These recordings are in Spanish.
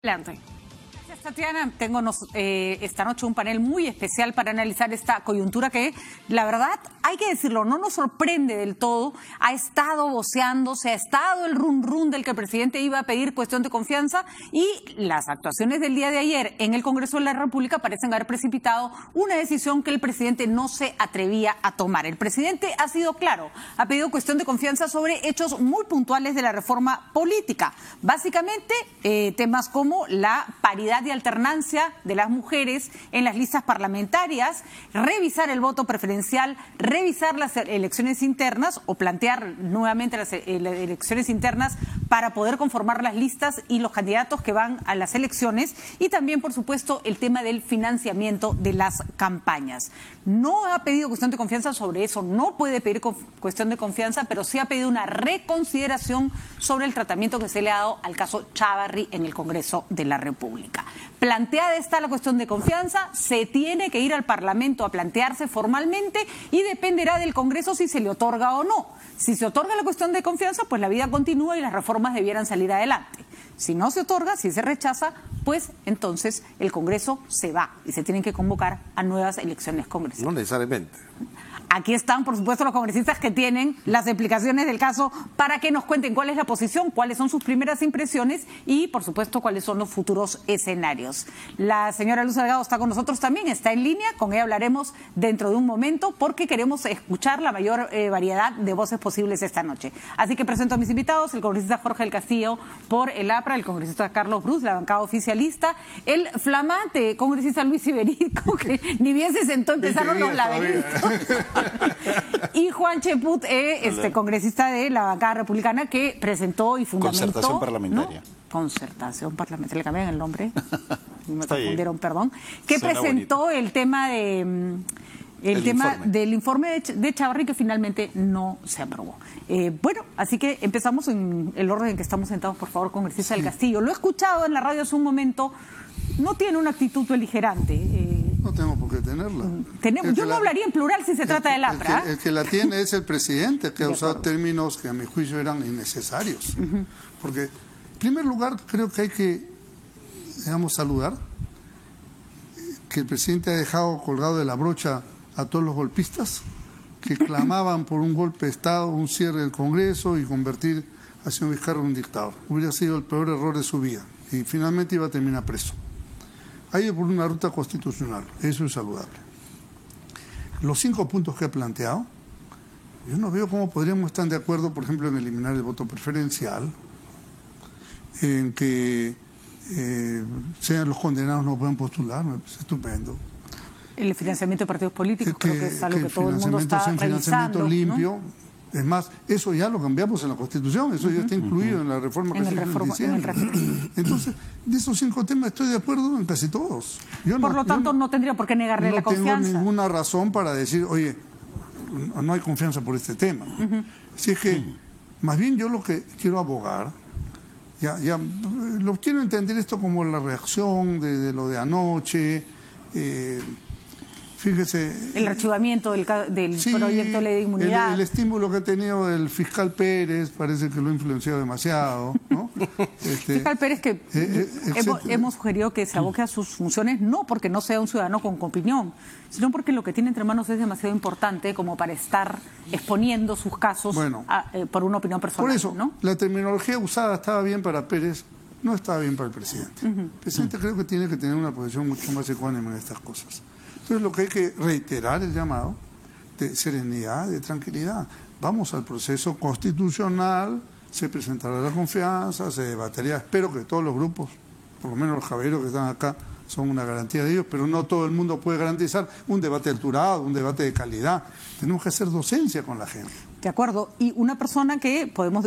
Adelante. Gracias, Tatiana. Tengo esta noche un panel muy especial para analizar esta coyuntura que, la verdad, hay que decirlo, no nos sorprende del todo. Ha estado voceándose, ha estado el run del que el presidente iba a pedir cuestión de confianza, y las actuaciones del día de ayer en el Congreso de la República parecen haber precipitado una decisión que el presidente no se atrevía a tomar. El presidente ha sido claro, ha pedido cuestión de confianza sobre hechos muy puntuales de la reforma política. Básicamente, temas como la paridad y alternancia de las mujeres en las listas parlamentarias, revisar el voto preferencial, revisar las elecciones internas o plantear nuevamente las elecciones internas para poder conformar las listas y los candidatos que van a las elecciones, y también, por supuesto, el tema del financiamiento de las campañas. No ha pedido cuestión de confianza sobre eso, no puede pedir cuestión de confianza, pero sí ha pedido una reconsideración sobre el tratamiento que se le ha dado al caso Chávarri en el Congreso de la República. Planteada está la cuestión de confianza, se tiene que ir al Parlamento a plantearse formalmente y dependerá del Congreso si se le otorga o no. Si se otorga la cuestión de confianza, pues la vida continúa y las reformas debieran salir adelante. Si no se otorga, si se rechaza, pues entonces el Congreso se va y se tienen que convocar a nuevas elecciones congresales. No necesariamente. Aquí están, por supuesto, los congresistas que tienen las explicaciones del caso para que nos cuenten cuál es la posición, cuáles son sus primeras impresiones y, por supuesto, cuáles son los futuros escenarios. La señora Luz Salgado está con nosotros también, está en línea, con ella hablaremos dentro de un momento porque queremos escuchar la mayor variedad de voces posibles esta noche. Así que presento a mis invitados, el congresista Jorge del Castillo por el APRA, el congresista Carlos Brus, la bancada oficialista, el flamante congresista Luis Iberico, que ni bien se sentó, empezaron los laberintos. Y Juan Cheput, congresista de la bancada republicana, que presentó y fundamentó... Concertación parlamentaria. ¿No? Concertación parlamentaria, le cambiaron el nombre, me confundieron, perdón. Que presentó el tema de... del informe de Chávarri, que finalmente no se aprobó. Bueno, así que empezamos en el orden en que estamos sentados, por favor, congresista del Castillo. Lo he escuchado en la radio hace un momento, no tiene una actitud beligerante. No tengo por qué tenerla. Yo no hablaría en plural si se trata del APRA. El que la tiene es el presidente, que ha usado términos que a mi juicio eran innecesarios. Porque, en primer lugar, creo que hay que, saludar que el presidente ha dejado colgado de la brocha a todos los golpistas que clamaban por un golpe de Estado, un cierre del Congreso y convertir a señor Vizcarra en un dictador. Hubiera sido el peor error de su vida y finalmente iba a terminar preso. Ha ido por una ruta constitucional, eso es saludable. Los 5 puntos que ha planteado, yo no veo cómo podríamos estar de acuerdo, por ejemplo, en eliminar el voto preferencial, en que sean los condenados no puedan postular, me parece estupendo. El financiamiento de partidos políticos, creo que es algo que todo el mundo está revisando. Financiamiento limpio, ¿no? Es más, eso ya lo cambiamos en la Constitución, eso ya está incluido en la reforma que se hizo en Entonces, de esos 5 temas estoy de acuerdo en casi todos. Por lo tanto, no tendría por qué negarle la confianza. No tengo ninguna razón para decir, oye, no hay confianza por este tema. Así es que, más bien yo lo que quiero abogar, lo quiero entender esto como la reacción de lo de anoche, fíjese... El archivamiento del proyecto de ley de inmunidad. El estímulo que ha tenido el fiscal Pérez parece que lo ha influenciado demasiado, ¿no? Fiscal Pérez, que hemos sugerido que se aboque a sus funciones, no porque no sea un ciudadano con opinión, sino porque lo que tiene entre manos es demasiado importante como para estar exponiendo sus casos por una opinión personal. Por eso, ¿no? La terminología usada estaba bien para Pérez, no estaba bien para el presidente. El presidente creo que tiene que tener una posición mucho más ecuánime en estas cosas. Entonces lo que hay que reiterar el llamado de serenidad, de tranquilidad. Vamos al proceso constitucional, se presentará la confianza, se debatirá. Espero que todos los grupos, por lo menos los caballeros que están acá, son una garantía de ellos, pero no todo el mundo puede garantizar un debate alturado, un debate de calidad. Tenemos que hacer docencia con la gente. De acuerdo. Y una persona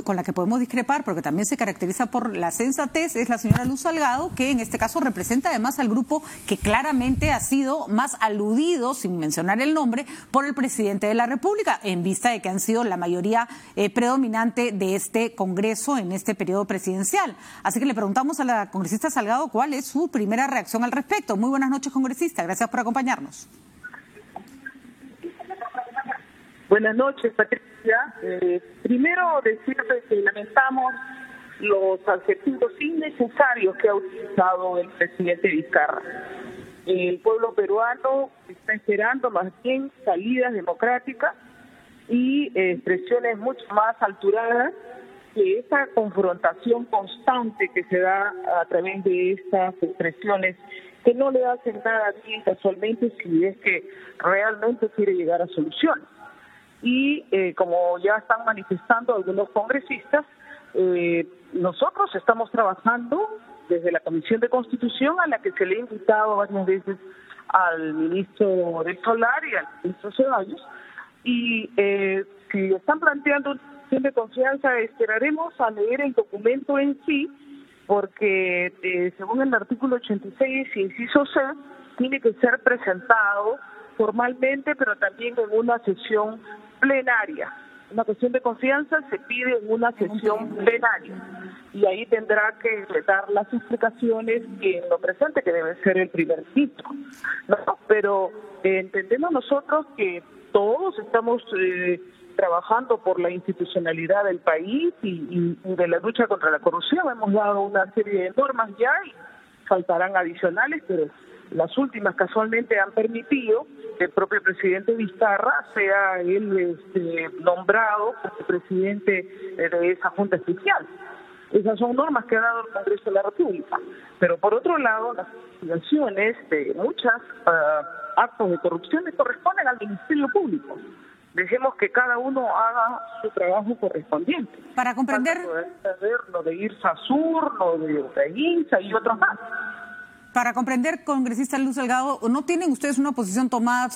con la que podemos discrepar, porque también se caracteriza por la sensatez, es la señora Luz Salgado, que en este caso representa además al grupo que claramente ha sido más aludido, sin mencionar el nombre, por el presidente de la República, en vista de que han sido la mayoría predominante de este Congreso en este periodo presidencial. Así que le preguntamos a la congresista Salgado cuál es su primera reacción al respecto. Muy buenas noches, congresista. Gracias por acompañarnos. Buenas noches, Patricia. Primero decirte que lamentamos los adjetivos innecesarios que ha utilizado el presidente Vizcarra. El pueblo peruano está esperando más bien salidas democráticas y expresiones mucho más alturadas que esa confrontación constante que se da a través de estas expresiones que no le hacen nada bien casualmente si es que realmente quiere llegar a soluciones. Y como ya están manifestando algunos congresistas, nosotros estamos trabajando desde la Comisión de Constitución, a la que se le ha invitado varias veces al ministro del Solar y al ministro Ceballos, y si están planteando una cuestión de confianza, esperaremos a leer el documento en sí, porque según el artículo 86, inciso C, tiene que ser presentado formalmente, pero también en una sesión plenaria. Una cuestión de confianza se pide en una sesión plenaria y ahí tendrá que dar las explicaciones en lo presente, que debe ser el primer ministro, ¿no? Pero entendemos nosotros que todos estamos trabajando por la institucionalidad del país y de la lucha contra la corrupción. Hemos dado una serie de normas ya y faltarán adicionales, pero las últimas casualmente han permitido que el propio presidente Vizcarra sea él nombrado como presidente de esa Junta Especial. Esas son normas que ha dado el Congreso de la República. Pero por otro lado, las investigaciones de muchos actos de corrupción le corresponden al Ministerio Público. Dejemos que cada uno haga su trabajo correspondiente. Para comprender lo de IRSA Sur, lo de INSA y otros más. Para comprender, congresista Luz Delgado, ¿no tienen ustedes una posición tomada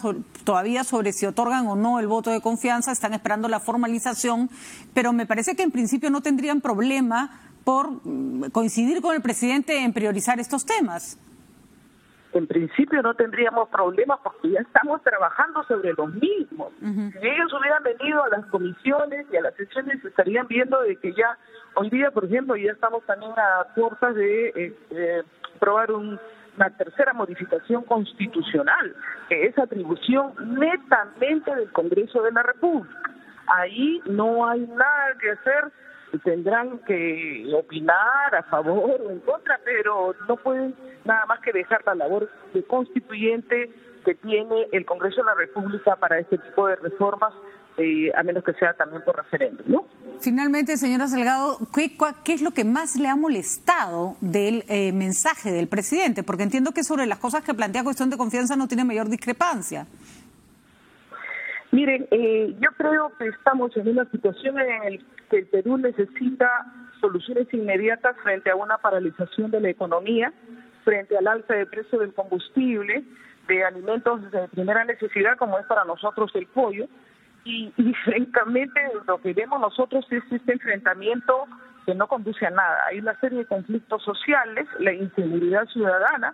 todavía sobre si otorgan o no el voto de confianza? Están esperando la formalización, pero me parece que en principio no tendrían problema por coincidir con el presidente en priorizar estos temas. En principio no tendríamos problemas porque ya estamos trabajando sobre los mismos. Si ellos hubieran venido a las comisiones y a las sesiones, estarían viendo de que ya hoy día, por ejemplo, ya estamos también a puertas de aprobar una tercera modificación constitucional, que es atribución netamente del Congreso de la República. Ahí no hay nada que hacer. Tendrán que opinar a favor o en contra, pero no pueden nada más que dejar la labor de constituyente que tiene el Congreso de la República para este tipo de reformas, a menos que sea también por referéndum, ¿no? Finalmente, señora Salgado, ¿qué es lo que más le ha molestado del mensaje del presidente? Porque entiendo que sobre las cosas que plantea cuestión de confianza no tiene mayor discrepancia. Miren, yo creo que estamos en una situación en la que el Perú necesita soluciones inmediatas frente a una paralización de la economía, frente al alza de precio del combustible, de alimentos de primera necesidad, como es para nosotros el pollo, y francamente lo que vemos nosotros es este enfrentamiento que no conduce a nada. Hay una serie de conflictos sociales, la inseguridad ciudadana,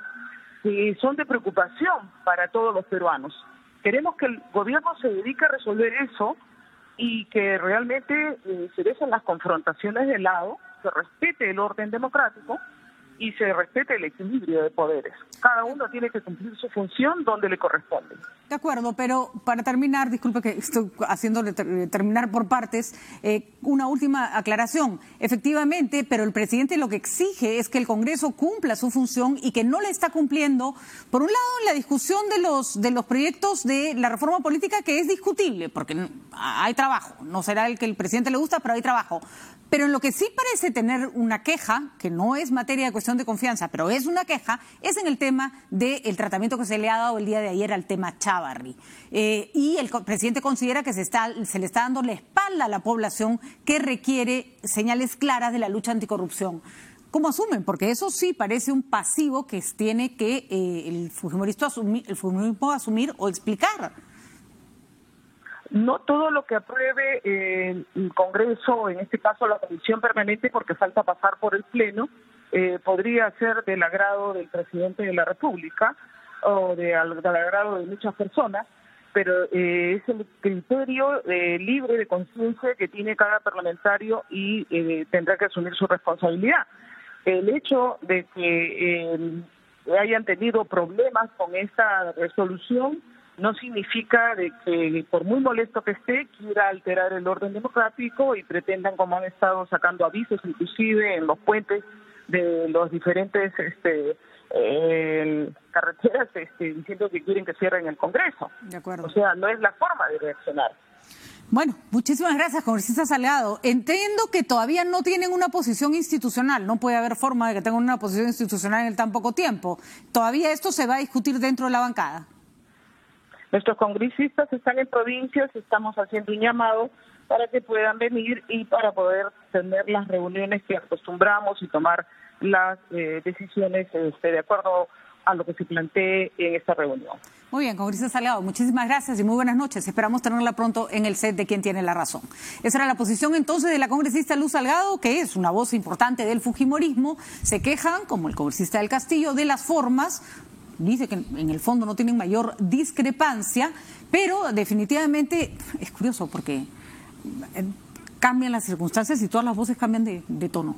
que son de preocupación para todos los peruanos. Queremos que el gobierno se dedique a resolver eso y que realmente se dejen las confrontaciones de lado, se respete el orden democrático y se respete el equilibrio de poderes. Cada uno tiene que cumplir su función donde le corresponde. De acuerdo, pero para terminar, disculpe que estoy haciéndole terminar por partes, una última aclaración. Efectivamente, pero el presidente lo que exige es que el Congreso cumpla su función y que no le está cumpliendo, por un lado, en la discusión de los proyectos de la reforma política, que es discutible, porque hay trabajo. No será el que el presidente le gusta, pero hay trabajo. Pero en lo que sí parece tener una queja, que no es materia de cuestión de confianza, pero es una queja, es en el tema del tratamiento que se le ha dado el día de ayer al tema Chávarri. Y el presidente considera que se le está dando la espalda a la población que requiere señales claras de la lucha anticorrupción. ¿Cómo asumen? Porque eso sí parece un pasivo que tiene que el fujimorismo asumir o explicar. No todo lo que apruebe el Congreso, en este caso la Comisión Permanente, porque falta pasar por el Pleno, podría ser del agrado del presidente de la República o del agrado de muchas personas, pero es el criterio libre de conciencia que tiene cada parlamentario y tendrá que asumir su responsabilidad. El hecho de que hayan tenido problemas con esta resolución no significa de que, por muy molesto que esté, quiera alterar el orden democrático y pretendan, como han estado sacando avisos, inclusive en los puentes de los diferentes carreteras, diciendo que quieren que cierren el Congreso. De acuerdo. O sea, no es la forma de reaccionar. Bueno, muchísimas gracias, congresista Salgado. Entiendo que todavía no tienen una posición institucional, no puede haber forma de que tengan una posición institucional en tan poco tiempo. ¿Todavía esto se va a discutir dentro de la bancada? Nuestros congresistas están en provincias, estamos haciendo un llamado para que puedan venir y para poder tener las reuniones que acostumbramos y tomar las decisiones de acuerdo a lo que se plantee en esta reunión. Muy bien, congresista Salgado, muchísimas gracias y muy buenas noches. Esperamos tenerla pronto en el set de Quién tiene la razón. Esa era la posición entonces de la congresista Luz Salgado, que es una voz importante del fujimorismo. Se quejan, como el congresista del Castillo, de las formas. Dice que en el fondo no tienen mayor discrepancia, pero definitivamente es curioso porque cambian las circunstancias y todas las voces cambian de tono.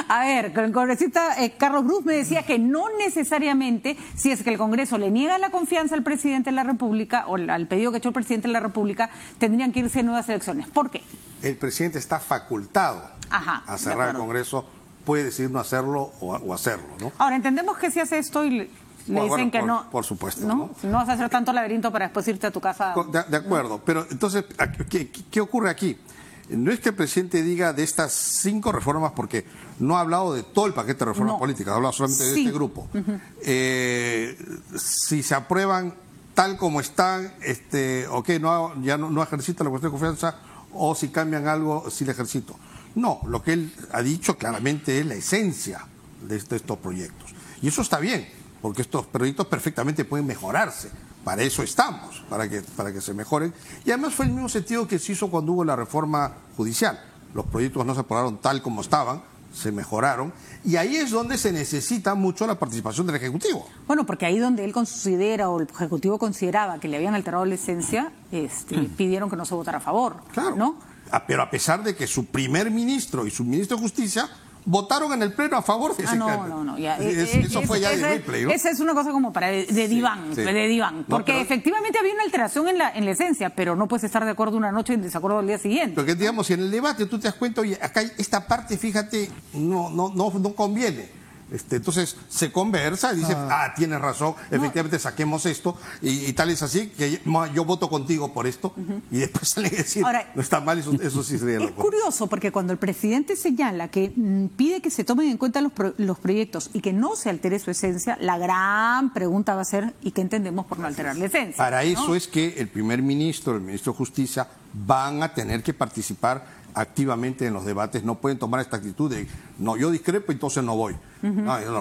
A ver, el congresista Carlos Bruz me decía que no necesariamente, si es que el Congreso le niega la confianza al presidente de la República o al pedido que ha hecho el presidente de la República, tendrían que irse a nuevas elecciones. ¿Por qué? El presidente está facultado a cerrar el Congreso, puede decidir no hacerlo o hacerlo, ¿no? Ahora, entendemos que si hace esto y le dicen que no. Por supuesto. ¿No? No vas a hacer tanto laberinto para después irte a tu casa. De acuerdo, pero entonces, ¿qué ocurre aquí? No es que el presidente diga de estas 5 reformas, porque no ha hablado de todo el paquete de reformas políticas, ha hablado solamente de este grupo. Si se aprueban tal como están, ya no ejercita la cuestión de confianza, o si cambian algo, si le ejercito. No, lo que él ha dicho claramente es la esencia de estos proyectos. Y eso está bien, porque estos proyectos perfectamente pueden mejorarse. Para eso estamos, para que se mejoren. Y además fue el mismo sentido que se hizo cuando hubo la reforma judicial. Los proyectos no se aprobaron tal como estaban, se mejoraron. Y ahí es donde se necesita mucho la participación del Ejecutivo. Bueno, porque ahí donde él considera, o el Ejecutivo consideraba que le habían alterado la esencia, pidieron que no se votara a favor. Claro. ¿No? Pero a pesar de que su primer ministro y su ministro de Justicia votaron en el Pleno a favor de ese cambio. No. Ya, eso fue ya de replay, ¿no? Esa es una cosa como para de diván, de diván. Porque efectivamente había una alteración en la esencia, pero no puedes estar de acuerdo una noche y en desacuerdo al día siguiente. Porque, digamos, si en el debate tú te das cuenta, oye, acá esta parte, fíjate, no conviene. Entonces se conversa y dice, tienes razón, efectivamente saquemos esto, y tal es así, que yo voto contigo por esto, y después sale a decir, ahora, no está mal, eso sí sería loco. Es curioso, porque cuando el presidente señala que pide que se tomen en cuenta los proyectos y que no se altere su esencia, la gran pregunta va a ser, ¿y qué entendemos por no alterar la esencia? Para eso es que el primer ministro, el ministro de Justicia, van a tener que participar activamente en los debates, no pueden tomar esta actitud de, no, yo discrepo, entonces no voy.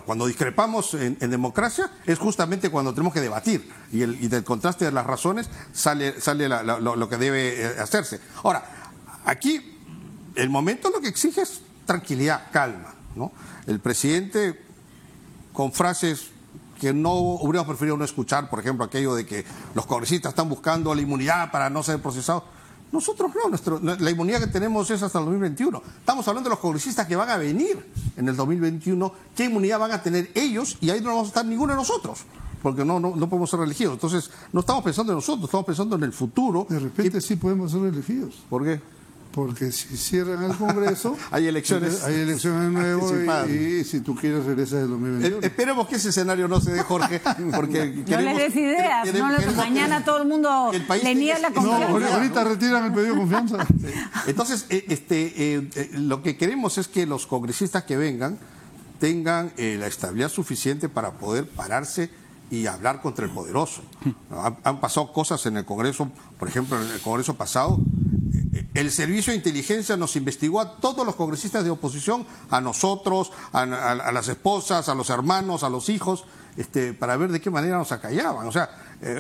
Cuando discrepamos en democracia es justamente cuando tenemos que debatir y del contraste de las razones sale lo que debe hacerse. Ahora, aquí el momento lo que exige es tranquilidad, calma, ¿no? El presidente con frases que no hubiéramos preferido no escuchar, por ejemplo, aquello de que los congresistas están buscando la inmunidad para no ser procesados. Nosotros no, la inmunidad que tenemos es hasta el 2021. Estamos hablando de los congresistas que van a venir en el 2021, qué inmunidad van a tener ellos, y ahí no vamos a estar ninguno de nosotros, porque no podemos ser elegidos. Entonces, no estamos pensando en nosotros, estamos pensando en el futuro. De repente sí podemos ser elegidos. ¿Por qué? Porque si cierran el Congreso, hay elecciones nuevas y si tú quieres regresas del 2021. Esperemos que ese escenario no se dé, Jorge, porque no le des ideas, mañana todo el mundo le niega la confianza. No, ahorita retiran el pedido de confianza. Sí. Entonces, lo que queremos es que los congresistas que vengan tengan la estabilidad suficiente para poder pararse y hablar contra el poderoso. Han pasado cosas en el Congreso, por ejemplo, en el Congreso pasado. El Servicio de Inteligencia nos investigó a todos los congresistas de oposición, a nosotros, a las esposas, a los hermanos, a los hijos, para ver de qué manera nos acallaban. O sea,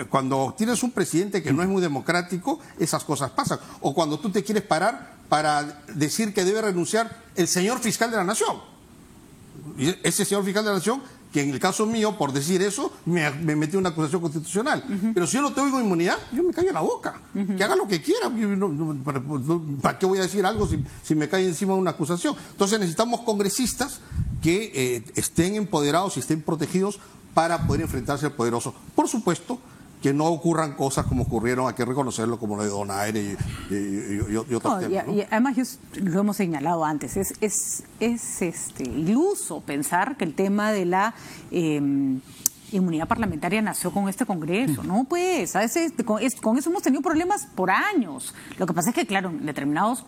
cuando tienes un presidente que no es muy democrático, esas cosas pasan. O cuando tú te quieres parar para decir que debe renunciar el señor fiscal de la Nación. Y ese señor fiscal de la Nación, que en el caso mío, por decir eso, me metió una acusación constitucional. Pero si yo no tengo inmunidad, yo me callo la boca. Que haga lo que quiera. ¿Para qué voy a decir algo si me cae encima una acusación? Entonces necesitamos congresistas que estén empoderados y estén protegidos para poder enfrentarse al poderoso. Por supuesto que no ocurran cosas como ocurrieron, hay que reconocerlo, como lo de Donaire y otros temas, ¿no? Y además, lo hemos señalado antes, es iluso pensar que el tema de la inmunidad parlamentaria nació con este Congreso, ¿no? Pues, a veces con eso hemos tenido problemas por años. Lo que pasa es que, claro, en determinados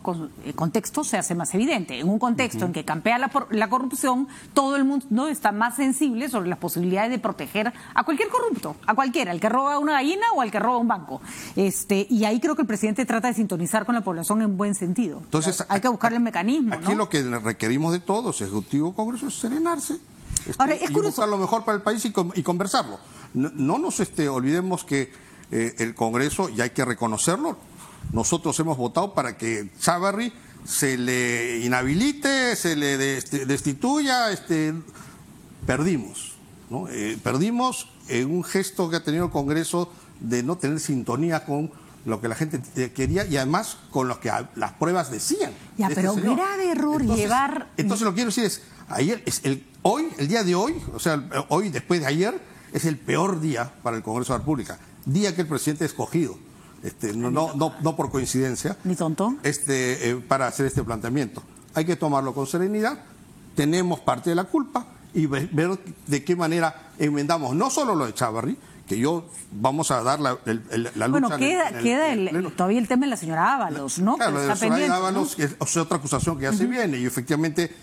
contextos se hace más evidente. En un contexto en que campea la corrupción, todo el mundo está más sensible sobre las posibilidades de proteger a cualquier corrupto, a cualquiera, al que roba una gallina o al que roba un banco. Y ahí creo que el presidente trata de sintonizar con la población en buen sentido. Entonces, hay que buscarle el mecanismo, aquí, ¿no? Lo que requerimos de todos, Ejecutivo, Congreso, es serenarse. Ahora, es curioso. Buscar lo mejor para el país y conversarlo. No nos olvidemos que el Congreso, y hay que reconocerlo, nosotros hemos votado para que Chávarri se le inhabilite, se le destituya. Perdimos, ¿no? Perdimos en un gesto que ha tenido el Congreso de no tener sintonía con lo que la gente quería y además con lo que las pruebas decían. Ya, pero grave error llevar... Entonces lo que quiero decir es, ayer el día de hoy, o sea, hoy después de ayer, es el peor día para el Congreso de la República. Día que el presidente ha escogido, no por coincidencia, ni tonto, para hacer este planteamiento. Hay que tomarlo con serenidad, tenemos parte de la culpa y ver de qué manera enmendamos no solo lo de Chávarri, que vamos a dar la lucha. Bueno, queda todavía el tema de la señora Ábalos, ¿no? Claro, de la señora Ábalos, ¿no? Es otra acusación que ya se viene, y efectivamente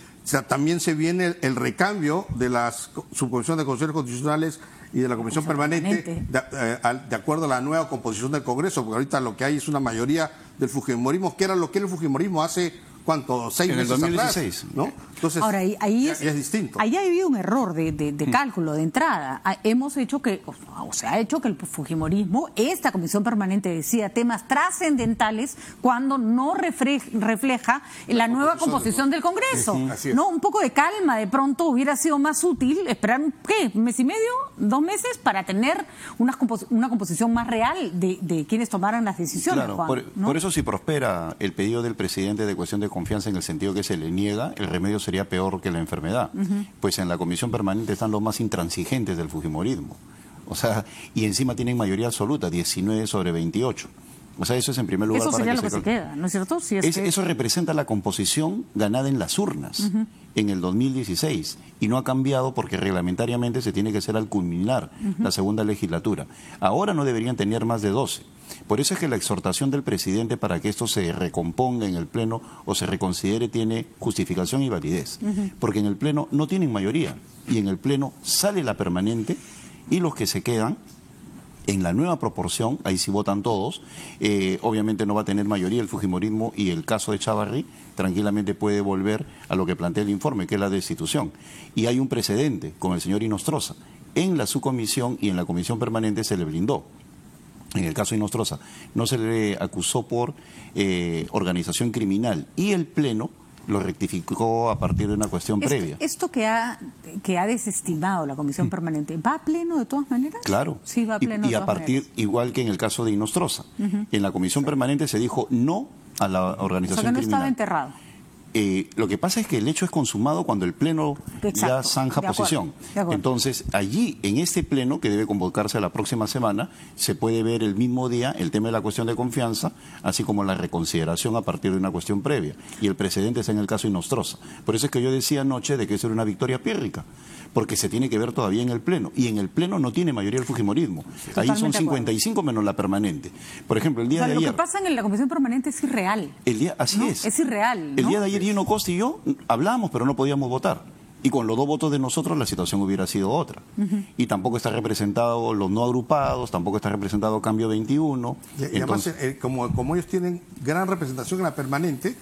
también se viene el recambio de la subcomisión de consejos constitucionales y de la comisión permanente de acuerdo a la nueva composición del Congreso, porque ahorita lo que hay es una mayoría del fujimorismo, que era lo que era el fujimorismo hace... ¿Cuánto? 6 meses atrás. En el 2016. ¿No? Entonces, ahora, ahí es distinto. Ahí ha habido un error de cálculo, de entrada. Hemos hecho se ha hecho que el fujimorismo, esta comisión permanente decida temas trascendentales cuando no refleja la nueva composición del Congreso. ¿No? Un poco de calma, de pronto hubiera sido más útil esperar, ¿qué? ¿Un mes y medio? 2 meses para tener una composición más real de quienes tomaran las decisiones, claro, Juan, ¿no? Por eso si prospera el pedido del presidente de cuestión de confianza en el sentido que se le niega, el remedio sería peor que la enfermedad. Pues en la comisión permanente están los más intransigentes del fujimorismo. O sea, y encima tienen mayoría absoluta, 19 sobre 28. O sea, eso es en primer lugar. Eso para sería que lo que se queda, ¿no es cierto? Si Eso representa la composición ganada en las urnas en el 2016 y no ha cambiado porque reglamentariamente se tiene que hacer al culminar la segunda legislatura. Ahora no deberían tener más de 12. Por eso es que la exhortación del presidente para que esto se recomponga en el Pleno o se reconsidere tiene justificación y validez. Porque en el Pleno no tienen mayoría y en el Pleno sale la permanente y los que se quedan en la nueva proporción, ahí sí votan todos, obviamente no va a tener mayoría el fujimorismo y el caso de Chávarri tranquilamente puede volver a lo que plantea el informe, que es la destitución. Y hay un precedente con el señor Inostroza. En la subcomisión y en la comisión permanente se le blindó. En el caso de Inostroza no se le acusó por organización criminal y el Pleno lo rectificó a partir de una cuestión previa. ¿Esto que ha desestimado la comisión permanente va a pleno de todas maneras? Claro. Sí, va a pleno y a partir, igual que en el caso de Inostroza. En la comisión permanente se dijo no a la organización criminal. O sea, que no estaba enterrado. Lo que pasa es que el hecho es consumado cuando el Pleno ya zanja posición. Entonces, allí, en este Pleno, que debe convocarse la próxima semana, se puede ver el mismo día el tema de la cuestión de confianza, así como la reconsideración a partir de una cuestión previa. Y el precedente está en el caso de Inostroza. Por eso es que yo decía anoche de que eso era una victoria pírrica, porque se tiene que ver todavía en el Pleno. Y en el Pleno no tiene mayoría el fujimorismo. Ahí son 55 menos la permanente. Por ejemplo, el día de ayer... Lo que pasa en la comisión permanente es irreal. Así es. Es irreal, ¿no? El día de ayer Gino Costa y yo hablábamos, pero no podíamos votar. Y con los 2 votos de nosotros la situación hubiera sido otra. Y tampoco está representado los no agrupados, tampoco está representado Cambio 21. Y además, como ellos tienen gran representación en la permanente,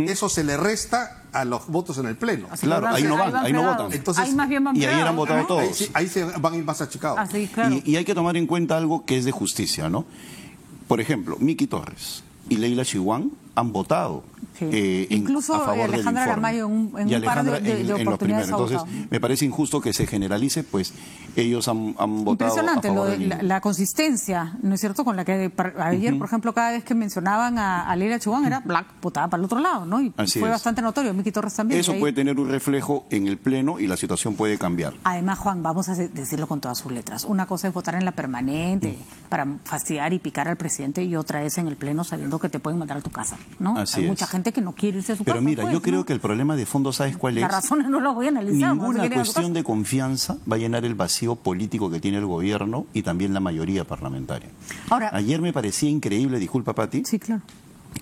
eso se le resta a los votos en el Pleno. Claro, ahí no van, ahí no votan. Entonces, y ahí han votado todos. Ahí se van a ir más achicados. Claro. Y hay que tomar en cuenta algo que es de justicia, ¿no? Por ejemplo, Miki Torres y Leila Chihuán han votado. Sí. Incluso a favor Alejandra del informe. Aramayo en un par de oportunidades ha Entonces, votado. me parece injusto que se generalice, pues ellos han votado Impresionante a favor lo de del... la consistencia, ¿no es cierto? Con la que ayer, por ejemplo, cada vez que mencionaban a Leila Chubán era Black, votaba para el otro lado, ¿no? Y Así fue es. bastante notorio. Miki Torres también. Eso puede tener un reflejo en el Pleno y la situación puede cambiar. Además, Juan, vamos a decirlo con todas sus letras. Una cosa es votar en la permanente para fastidiar y picar al presidente y otra es en el Pleno sabiendo que te pueden mandar a tu casa, ¿no? Así Hay es. mucha gente que no quiere irse a su casa. Pero mira, pues, yo creo ¿no? que el problema de fondo, ¿sabes cuál es? Las razones no las voy a analizar. Ninguna cuestión de confianza va a llenar el vacío político que tiene el gobierno y también la mayoría parlamentaria. Ahora, ayer me parecía increíble, disculpa Pati, sí, claro,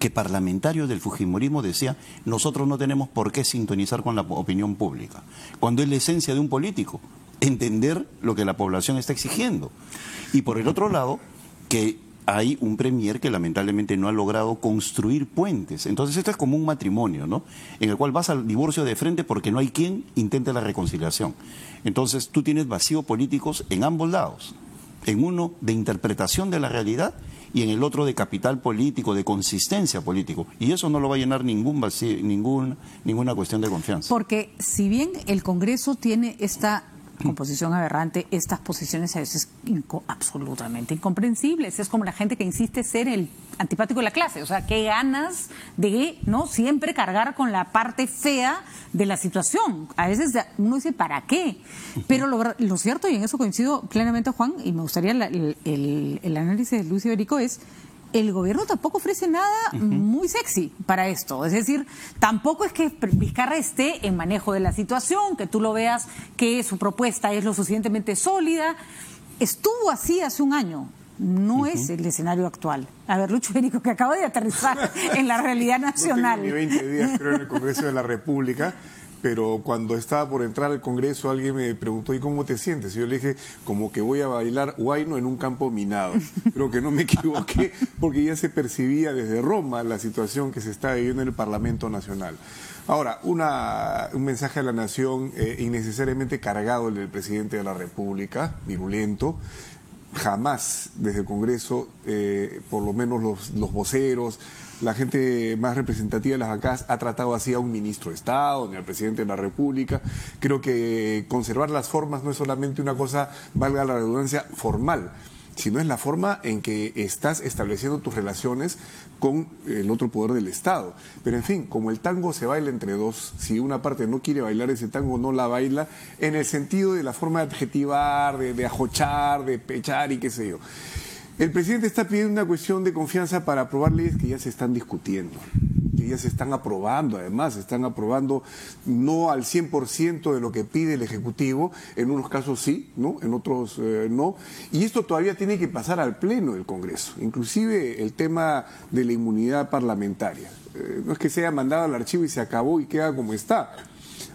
que parlamentarios del fujimorismo decían nosotros no tenemos por qué sintonizar con la opinión pública, cuando es la esencia de un político, entender lo que la población está exigiendo. Y por el otro lado, que hay un premier que lamentablemente no ha logrado construir puentes. Entonces esto es como un matrimonio, ¿no? En el cual vas al divorcio de frente porque no hay quien intente la reconciliación. Entonces tú tienes vacíos políticos en ambos lados. En uno de interpretación de la realidad y en el otro de capital político, de consistencia político. Y eso no lo va a llenar ningún vacío, ninguna cuestión de confianza. Porque si bien el Congreso tiene esta composición aberrante, estas posiciones a veces absolutamente incomprensibles. Es como la gente que insiste ser el antipático de la clase. O sea, qué ganas de no siempre cargar con la parte fea de la situación. A veces uno dice, ¿para qué? Pero lo cierto, y en eso coincido plenamente, Juan, y me gustaría el análisis de Luis Iberico, es el gobierno tampoco ofrece nada muy sexy para esto. Es decir, tampoco es que Vizcarra esté en manejo de la situación, que tú lo veas que su propuesta es lo suficientemente sólida. Estuvo así hace un año. No es el escenario actual. A ver, Lucho Iberico, que acaba de aterrizar en la realidad nacional. No tengo ni 20 días, creo, en el Congreso de la República. Pero cuando estaba por entrar al Congreso alguien me preguntó, ¿y cómo te sientes? Y yo le dije, como que voy a bailar huayno en un campo minado. Creo que no me equivoqué porque ya se percibía desde Roma la situación que se está viviendo en el Parlamento Nacional. Ahora, un mensaje a la nación innecesariamente cargado el del presidente de la República, virulento. Jamás desde el Congreso, por lo menos los voceros, la gente más representativa de las bancas ha tratado así a un ministro de Estado, ni al presidente de la República. Creo que conservar las formas no es solamente una cosa, valga la redundancia, formal, sino es la forma en que estás estableciendo tus relaciones con el otro poder del Estado. Pero en fin, como el tango se baila entre dos, si una parte no quiere bailar ese tango, no la baila, en el sentido de la forma de adjetivar, de ajochar, de pechar y qué sé yo. El presidente está pidiendo una cuestión de confianza para aprobar leyes que ya se están discutiendo, que ya se están aprobando, además, se están aprobando no al 100% de lo que pide el Ejecutivo, en unos casos sí, ¿no? En otros no, y esto todavía tiene que pasar al Pleno del Congreso, inclusive el tema de la inmunidad parlamentaria. No es que sea mandado al archivo y se acabó y queda como está.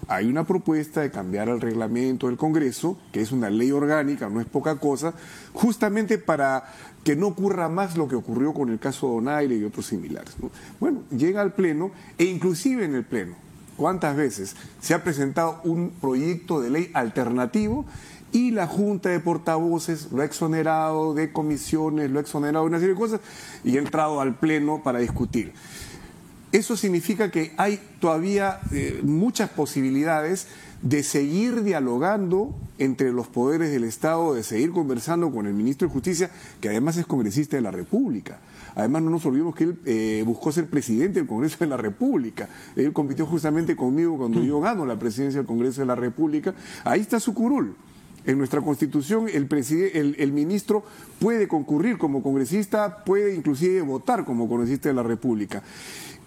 Hay una propuesta de cambiar el reglamento del Congreso, que es una ley orgánica, no es poca cosa, justamente para que no ocurra más lo que ocurrió con el caso Donaire y otros similares, ¿no? Bueno, llega al Pleno e inclusive en el Pleno, ¿cuántas veces se ha presentado un proyecto de ley alternativo y la Junta de Portavoces lo ha exonerado de comisiones, lo ha exonerado de una serie de cosas y ha entrado al Pleno para discutir? Eso significa que hay todavía muchas posibilidades de seguir dialogando entre los poderes del Estado, de seguir conversando con el ministro de Justicia, que además es congresista de la República. Además, no nos olvidemos que él buscó ser presidente del Congreso de la República. Él compitió justamente conmigo cuando yo gano la presidencia del Congreso de la República. Ahí está su curul. En nuestra Constitución, el ministro puede concurrir como congresista, puede inclusive votar como congresista de la República.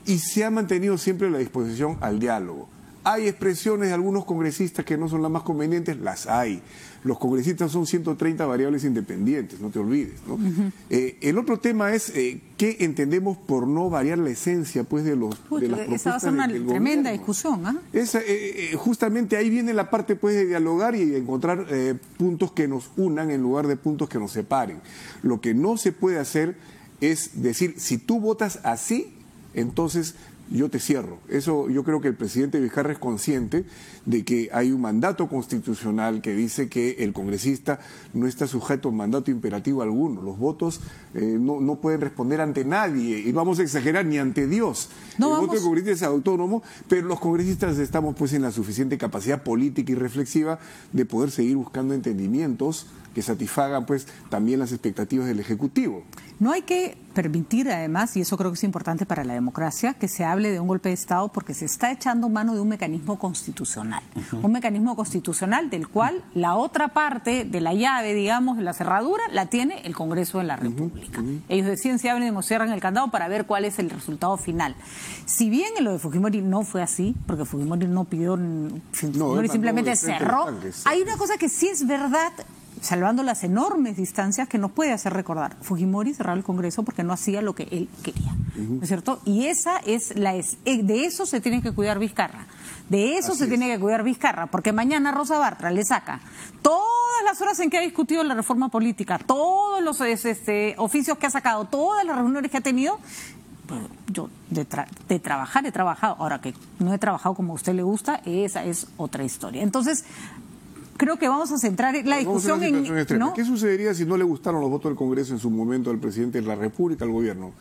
Y se ha mantenido siempre la disposición al diálogo. Hay expresiones de algunos congresistas que no son las más convenientes, las hay. Los congresistas son 130 variables independientes, no te olvides, ¿no? El otro tema es qué entendemos por no variar la esencia, pues, de las propuestas. Esa va a ser una tremenda discusión, ¿eh? Justamente ahí viene la parte, pues, de dialogar y de encontrar puntos que nos unan en lugar de puntos que nos separen. Lo que no se puede hacer es decir, si tú votas así, entonces yo te cierro. Eso yo creo que el presidente Vizcarra es consciente de que hay un mandato constitucional que dice que el congresista no está sujeto a un mandato imperativo alguno. Los votos no pueden responder ante nadie, y vamos a exagerar, ni ante Dios. Voto del congresista es autónomo, pero los congresistas estamos pues en la suficiente capacidad política y reflexiva de poder seguir buscando entendimientos que satisfagan pues también las expectativas del Ejecutivo. No hay que permitir, además, y eso creo que es importante para la democracia, que se hable de un golpe de Estado porque se está echando mano de un mecanismo constitucional. Un mecanismo constitucional del cual la otra parte de la llave, digamos, de la cerradura, la tiene el Congreso de la República. Ellos deciden si abren o cierran el candado para ver cuál es el resultado final. Si bien en lo de Fujimori no fue así, porque Fujimori no pidió, Fujimori simplemente cerró, hay una cosa que sí es verdad, salvando las enormes distancias, que nos puede hacer recordar. Fujimori cerró el Congreso porque no hacía lo que él quería, ¿no es cierto? Y esa es de eso se tiene que cuidar Vizcarra. De eso se tiene que cuidar Vizcarra, porque mañana Rosa Bartra le saca todas las horas en que ha discutido la reforma política, todos los oficios que ha sacado, todas las reuniones que ha tenido. Pues yo de trabajar he trabajado, ahora que no he trabajado como a usted le gusta, esa es otra historia. Entonces, creo que vamos a centrar la discusión en... ¿no? ¿Qué sucedería si no le gustaron los votos del Congreso en su momento al presidente de la República, al gobierno?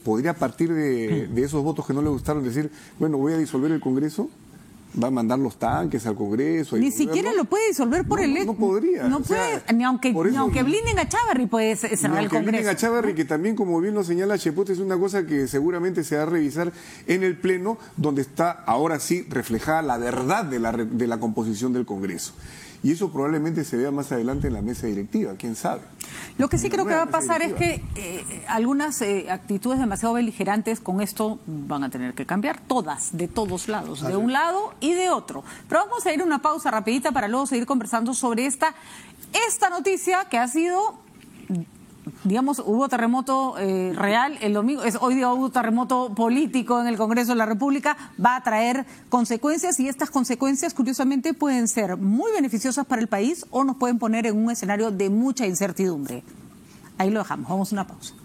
¿Podría a partir de esos votos que no le gustaron decir, bueno, voy a disolver el Congreso? ¿Va a mandar los tanques al Congreso? Ni siquiera lo puede disolver por el... No podría. No puede, ni aunque blinden a Chávarri puede cerrar el Congreso. Blinden a Chávarri, que también, como bien lo señala Chepot, es una cosa que seguramente se va a revisar en el Pleno, donde está ahora sí reflejada la verdad de la composición del Congreso. Y eso probablemente se vea más adelante en la mesa directiva, quién sabe. Lo que sí creo que va a pasar es que algunas actitudes demasiado beligerantes con esto van a tener que cambiar, todas, de todos lados, de un lado y de otro. Pero vamos a ir a una pausa rapidita para luego seguir conversando sobre esta noticia que ha sido... Digamos, hubo terremoto real el domingo, hoy día hubo terremoto político en el Congreso de la República, va a traer consecuencias y estas consecuencias, curiosamente, pueden ser muy beneficiosas para el país o nos pueden poner en un escenario de mucha incertidumbre. Ahí lo dejamos, vamos a una pausa.